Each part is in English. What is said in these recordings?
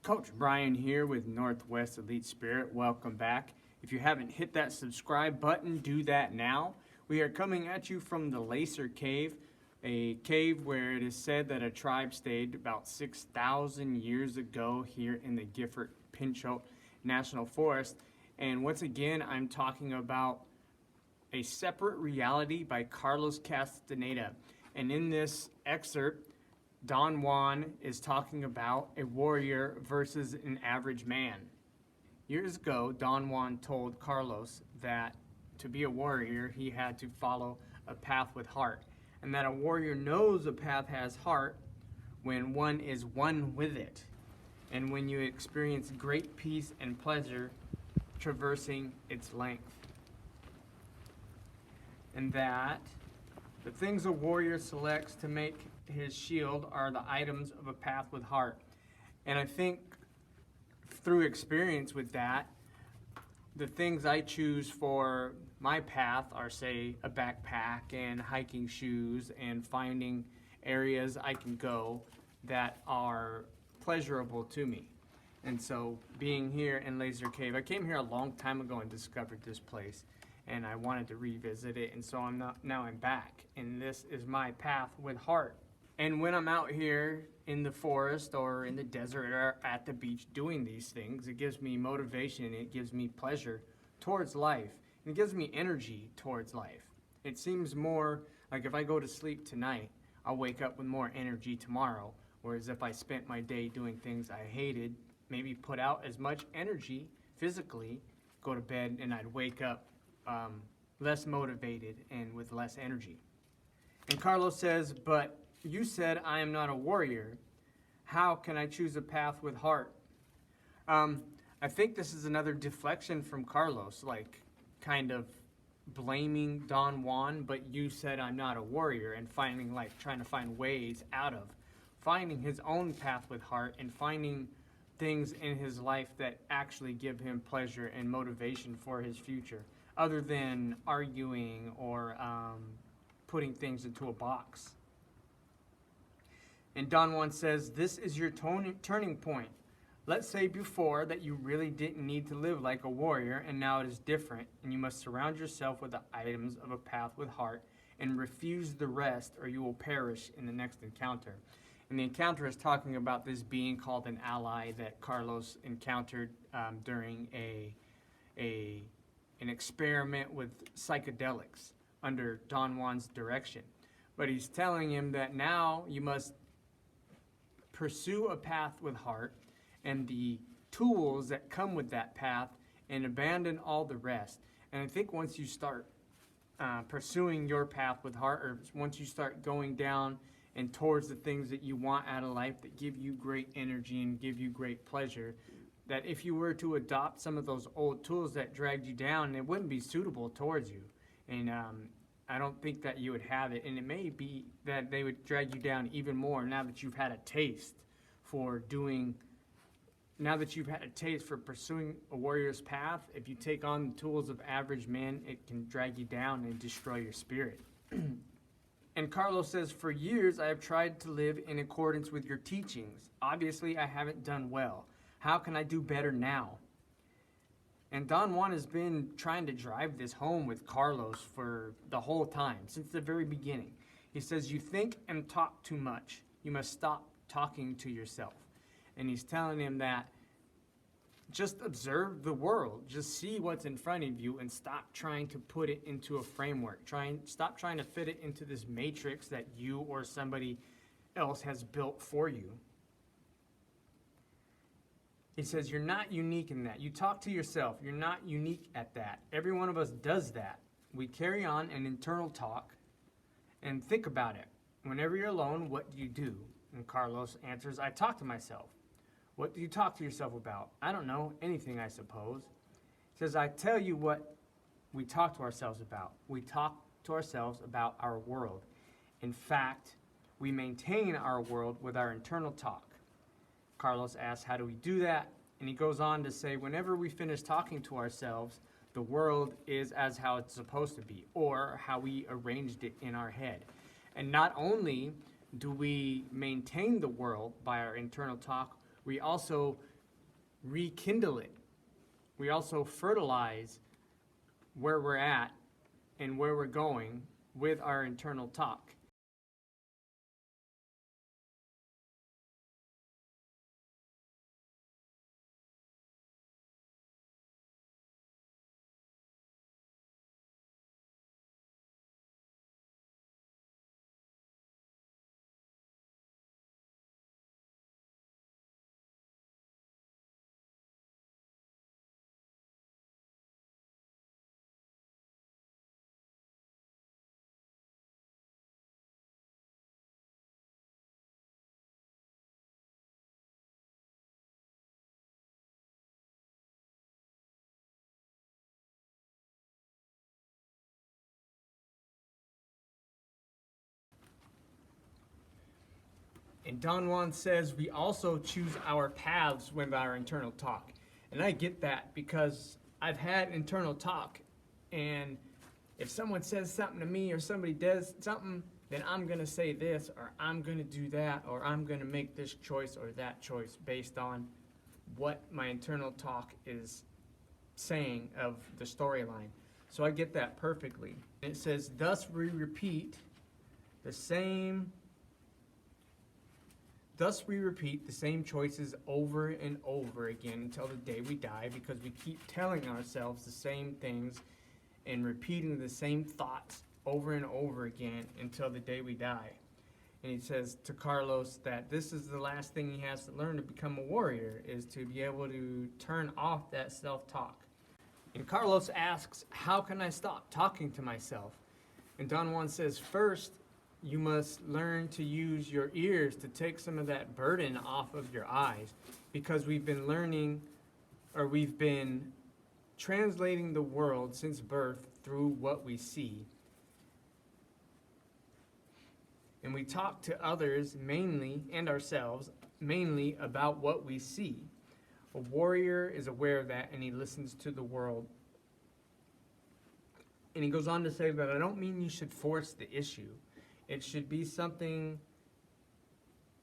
Coach Brian here with Northwest Elite Spirit. Welcome back. If you haven't hit that subscribe button, do that now. We are coming at you from the Lacer Cave, a cave where it is said that a tribe stayed about 6,000 years ago here in the Gifford Pinchot National Forest. And once again, I'm talking about A Separate Reality by Carlos Castaneda. And in this excerpt, Don Juan is talking about a warrior versus an average man. Years ago, Don Juan told Carlos that to be a warrior, he had to follow a path with heart, and that a warrior knows a path has heart when one is one with it, and when you experience great peace and pleasure traversing its length. And that the things a warrior selects to make his shield are the items of a path with heart. And I think through experience with that, the things I choose for my path are, say, a backpack and hiking shoes and finding areas I can go that are pleasurable to me. And so being here in Lacer Cave, I came here a long time ago and discovered this place, and I wanted to revisit it, and so now I'm back, and this is my path with heart. And when I'm out here in the forest or in the desert or at the beach doing these things, it gives me motivation, it gives me pleasure towards life, and it gives me energy towards life. It seems more like if I go to sleep tonight, I'll wake up with more energy tomorrow, whereas if I spent my day doing things I hated, maybe put out as much energy physically, go to bed, and I'd wake up less motivated and with less energy. And Carlos says, but you said I am not a warrior. How can I choose a path with heart? I think this is another deflection from Carlos, like kind of blaming Don Juan, but you said I'm not a warrior, and finding, like, trying to find ways out of finding his own path with heart and finding things in his life that actually give him pleasure and motivation for his future, other than arguing or putting things into a box. And Don Juan says, this is your turning point. Let's say before that you really didn't need to live like a warrior, and now it is different, and you must surround yourself with the items of a path with heart and refuse the rest, or you will perish in the next encounter. And the encounter is talking about this being called an ally that Carlos encountered during an experiment with psychedelics under Don Juan's direction. But he's telling him that now you must pursue a path with heart and the tools that come with that path and abandon all the rest. And I think once you start pursuing your path with heart, or once you start going down and towards the things that you want out of life that give you great energy and give you great pleasure, that if you were to adopt some of those old tools that dragged you down, it wouldn't be suitable towards you. And I don't think that you would have it. And it may be that they would drag you down even more now that you've had a taste for pursuing a warrior's path. If you take on the tools of average man, it can drag you down and destroy your spirit. And Carlos says, for years I have tried to live in accordance with your teachings. Obviously, I haven't done well. How can I do better now? And Don Juan has been trying to drive this home with Carlos for the whole time, since the very beginning. He says, you think and talk too much. You must stop talking to yourself. And he's telling him that just observe the world. Just see what's in front of you and stop trying to put it into a framework. Stop trying to fit it into this matrix that you or somebody else has built for you. He says, you're not unique in that. You talk to yourself. You're not unique at that. Every one of us does that. We carry on an internal talk and think about it. Whenever you're alone, what do you do? And Carlos answers, I talk to myself. What do you talk to yourself about? I don't know. Anything, I suppose. He says, I tell you what we talk to ourselves about. We talk to ourselves about our world. In fact, we maintain our world with our internal talk. Carlos asks, how do we do that? And he goes on to say, whenever we finish talking to ourselves, the world is as how it's supposed to be, or how we arranged it in our head. And not only do we maintain the world by our internal talk, we also rekindle it. We also fertilize where we're at and where we're going with our internal talk. And Don Juan says we also choose our paths with our internal talk. And I get that because I've had internal talk, and if someone says something to me or somebody does something, then I'm going to say this, or I'm going to do that, or I'm going to make this choice or that choice based on what my internal talk is saying of the storyline. So I get that perfectly. It says, thus we repeat the same choices over and over again until the day we die, because we keep telling ourselves the same things and repeating the same thoughts over and over again until the day we die. And he says to Carlos that this is the last thing he has to learn to become a warrior, is to be able to turn off that self-talk. And Carlos asks, how can I stop talking to myself? And Don Juan says, first, you must learn to use your ears to take some of that burden off of your eyes, because we've been translating the world since birth through what we see. And we talk to others mainly, and ourselves, mainly about what we see. A warrior is aware of that, and he listens to the world. And he goes on to say that I don't mean you should force the issue. It should be something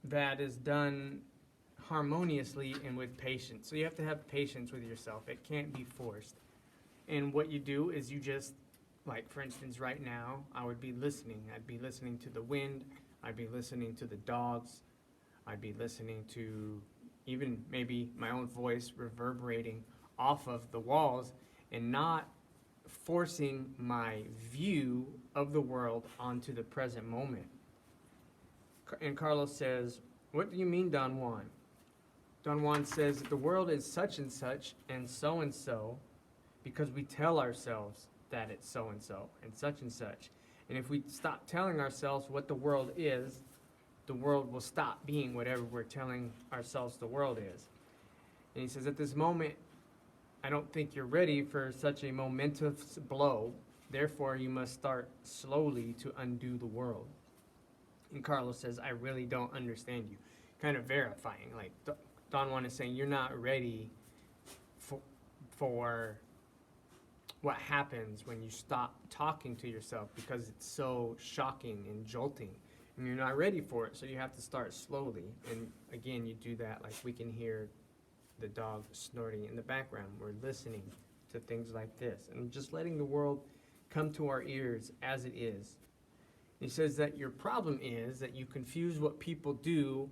that is done harmoniously and with patience. So you have to have patience with yourself. It can't be forced. And what you do is you just, like for instance right now, I would be listening. I'd be listening to the wind. I'd be listening to the dogs. I'd be listening to even maybe my own voice reverberating off of the walls, and not forcing my view of the world onto the present moment. And Carlos says, what do you mean, Don Juan? Don Juan says that the world is such and so, because we tell ourselves that it's so and such and such. And if we stop telling ourselves what the world is, the world will stop being whatever we're telling ourselves the world is. And he says, at this moment, I don't think you're ready for such a momentous blow. Therefore, you must start slowly to undo the world. And Carlos says, I really don't understand you. Kind of verifying. Like Don Juan is saying, you're not ready for what happens when you stop talking to yourself, because it's so shocking and jolting. And you're not ready for it, so you have to start slowly. And again, you do that, like we can hear the dog snorting in the background. We're listening to things like this and just letting the world come to our ears as it is. He says that your problem is that you confuse what people do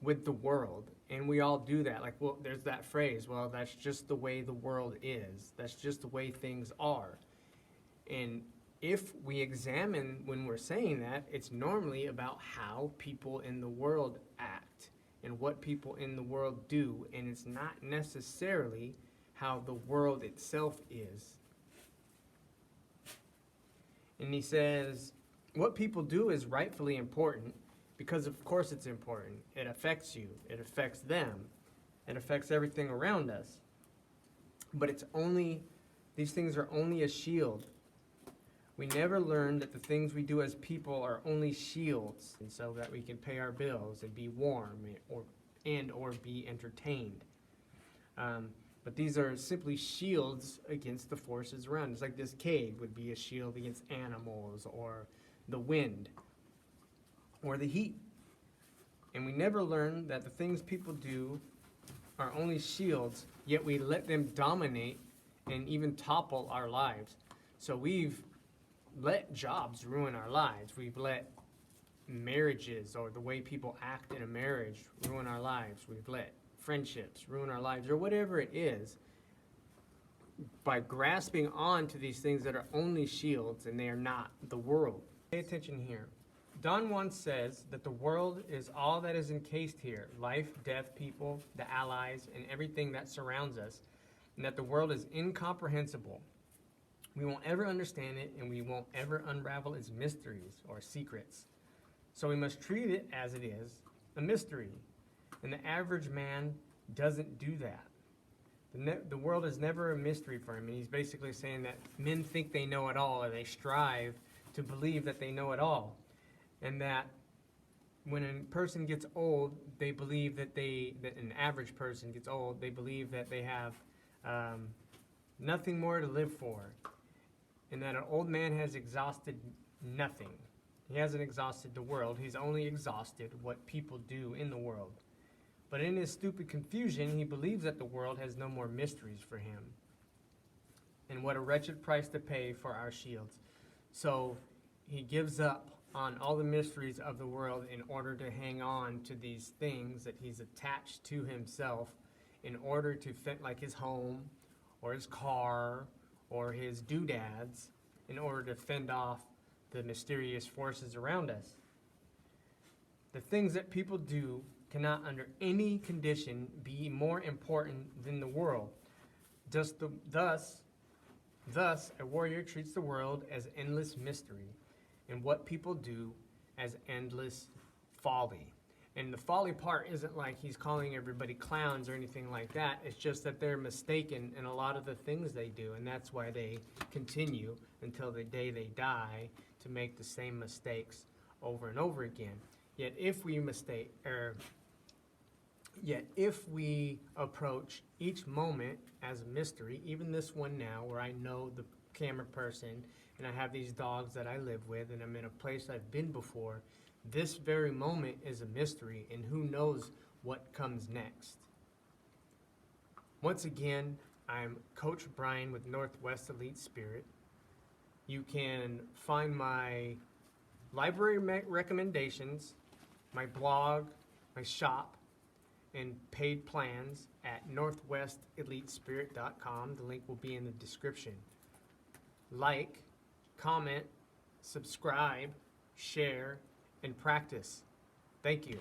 with the world, and we all do that. Like, well, there's that phrase, well, that's just the way the world is. That's just the way things are. And if we examine when we're saying that, it's normally about how people in the world act and what people in the world do, and it's not necessarily how the world itself is. And he says, what people do is rightfully important, because of course it's important. It affects you, it affects them, it affects everything around us. But these things are only a shield. We never learn that the things we do as people are only shields, and so that we can pay our bills and be warm or be entertained. But these are simply shields against the forces around. It's like this cave would be a shield against animals or the wind or the heat. And we never learn that the things people do our only shields, yet we let them dominate and even topple our lives. So we've let jobs ruin our lives. We've let marriages or the way people act in a marriage ruin our lives. We've let friendships ruin our lives, or whatever it is, by grasping on to these things that are only shields and they are not the world. Pay attention here. Don Juan says that the world is all that is encased here, life, death, people, the allies, and everything that surrounds us, and that the world is incomprehensible. We won't ever understand it, and we won't ever unravel its mysteries or secrets. So we must treat it as it is, a mystery. And the average man doesn't do that. The world is never a mystery for him, and he's basically saying that men think they know it all, or they strive to believe that they know it all. And that when a person gets old, they believe that an average person gets old, they believe that they have nothing more to live for. And that an old man has exhausted nothing. He hasn't exhausted the world, he's only exhausted what people do in the world. But in his stupid confusion, he believes that the world has no more mysteries for him. And what a wretched price to pay for our shields. So he gives up on all the mysteries of the world in order to hang on to these things that he's attached to himself in order to fit, like his home or his car or his doodads, in order to fend off the mysterious forces around us. The things that people do cannot under any condition be more important than the world. Thus, a warrior treats the world as endless mystery, and what people do as endless folly. And the folly part isn't like he's calling everybody clowns or anything like that. It's just that they're mistaken in a lot of the things they do, and that's why they continue until the day they die to make the same mistakes over and over again. Yet if we approach each moment as a mystery, even this one now where I know the camera person and I have these dogs that I live with and I'm in a place I've been before, this very moment is a mystery, and who knows what comes next. Once again, I'm Coach Brian with Northwest Elite Spirit. You can find my library recommendations, my blog, my shop, and paid plans at northwestelitespirit.com. The link will be in the description. Like, comment, subscribe, share, and practice. Thank you.